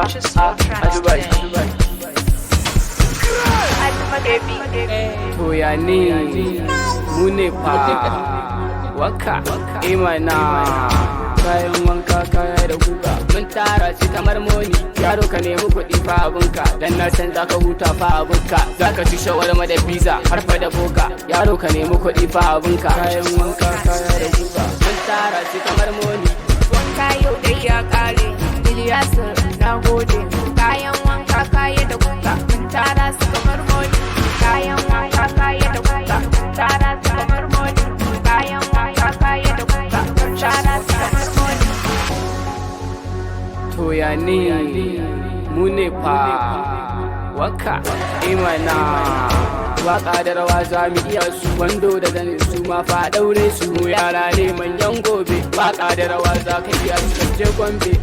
Purchase your tracks today. To ya ne mu ne fa waka imana kayan wanka kaya da guga mun tara shi kamar moni yaro ka nemi kuɗi fa abunka dan na san zaka huta fa abunka zaka ci shawarma da pizza har fa da boka yaro ka nemi kuɗi fa abunka kayan wanka kaya da guga mun tara shi kamar moni Wanka yau da ya kare Ilyasu na gode kayan wanka kaya da guga mun tara su kamar moni kayan wanka kaya da guga mun tara su kamar moni kayan wanka kaya da guga mun tara su kamar moni. to ya ne mu ne fa waka imana waka da rawa za mu iya su wando da zane su ma fa daure su yara ne manyan gobe waka da rawa za ka iya su je gombe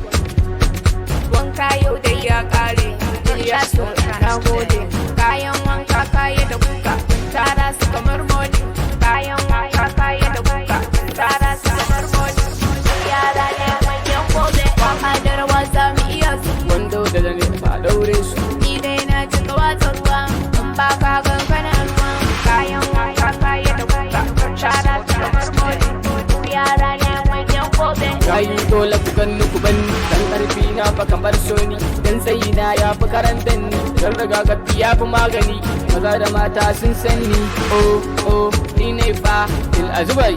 Wanka yau da ya kare Ilyasu na gode kayan wanka kaya da guga mun tara su kamar moni kayan wanka kaya da guga mun tara su kamar moni yara ne manyan gobe waka da rawa za mu iya su wando da zane fa daure su ni dai na cika watsa ruwa in ba ka gangana ruwa kayan wanka kaya da guga mun tara su kamar moni yara ne manyan gobe yayi dole ku ganni ku banni dan karfi na fa kamar soni dan tsayi na ya fi karantan ni dan rigakafi ya fi magani maza da mata sun sani oh ni ne fa il azubai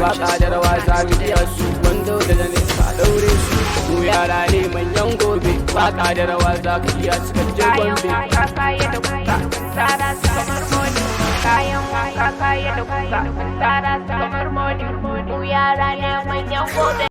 waka da rawa za mu iya su wando da zane fa daure su mu yara ne manyan gobe waka da rawa za ka iya su kan je kayan gombe wanka kaya da guga mun tara su kamar moni kayan wanka kaya da guga mun tara su kamar moni yara ne manyan gobe